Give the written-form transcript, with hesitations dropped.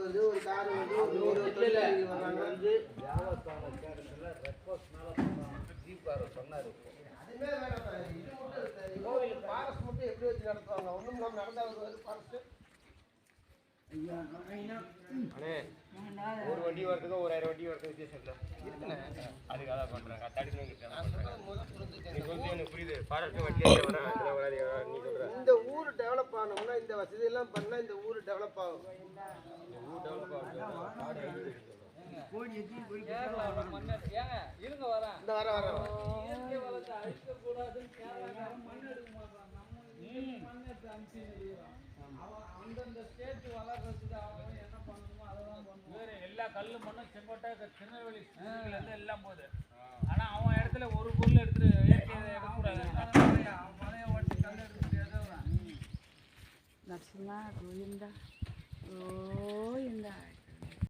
வருது, ஒரு கார் வருது, ஒரு 100 தொழிலாளிகள் வர்றாங்க. வந்து சொன்னாரு கோவில் ஃபாரஸ்ட் மட்டும் எப்படி வச்சு நடத்துவாங்க? ஒன்றும் இல்லாமல் நடந்தா வருவாரு ஃபாரஸ்ட். ஒரு வண்டி வரதுக்கு ஒரு 1000 வண்டி வரதுக்கு வித்தியாசம் இல்லை இருக்குண்ணே. அதுக்கு அதான் பண்ணுறாங்க எனக்கு புரியுது. ஃபாரஸ்ட் வண்டியே வரேன் நீ சொல்கிற இந்த ஊர் டெவலப் ஆனோம்னா, இந்த வசதியெல்லாம் பண்ணால் இந்த ஊர் டெவலப் ஆகும். ஊர் டெவலப் ஆகுது. இருங்க வரேன் இந்த வர அந்தந்த ஸ்டேட் வளர்றதுக்கு அவங்க என்ன பண்ணணுமோ அதெல்லாம் பண்ணுவாங்க. எல்லா கல்லு மண்ணும் செங்கோட்டை திருநெல்வேலி எல்லாம் போகுது. ஆனா அவன் இடத்துல ஒரு பொருள் எடுத்துட்டு எடுக்கக்கூடாது. மலையை ஓட்டி கல் எடுக்க முடியாது. நரசிம்மா கோவிந்தா